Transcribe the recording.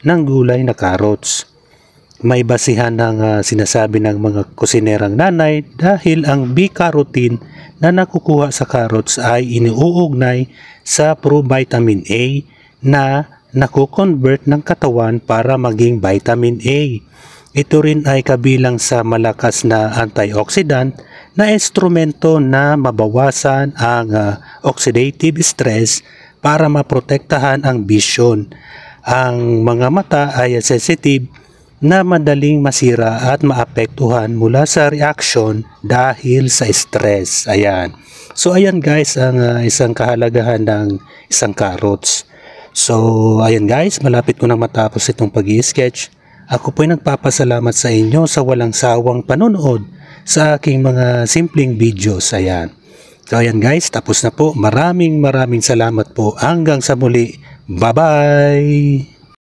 ng gulay na carrots. May basihan ng sinasabi ng mga kusinerang nanay dahil ang B-carotene na nakukuha sa carrots ay iniuugnay sa provitamin A na nakukonvert ng katawan para maging vitamin A. Ito rin ay kabilang sa malakas na antioxidant na instrumento na mabawasan ang oxidative stress para maprotektahan ang vision. Ang mga mata ay sensitive na madaling masira at maapektuhan mula sa reaction dahil sa stress. Ayan. So ayan guys ang isang kahalagahan ng isang carrots. So ayan guys, malapit ko na matapos itong pag-i-sketch. Ako po'y nagpapasalamat sa inyo sa walang sawang panonood sa aking mga simpleng videos. Ayan. So ayan guys, tapos na po. Maraming salamat po. Hanggang sa muli. Bye-bye!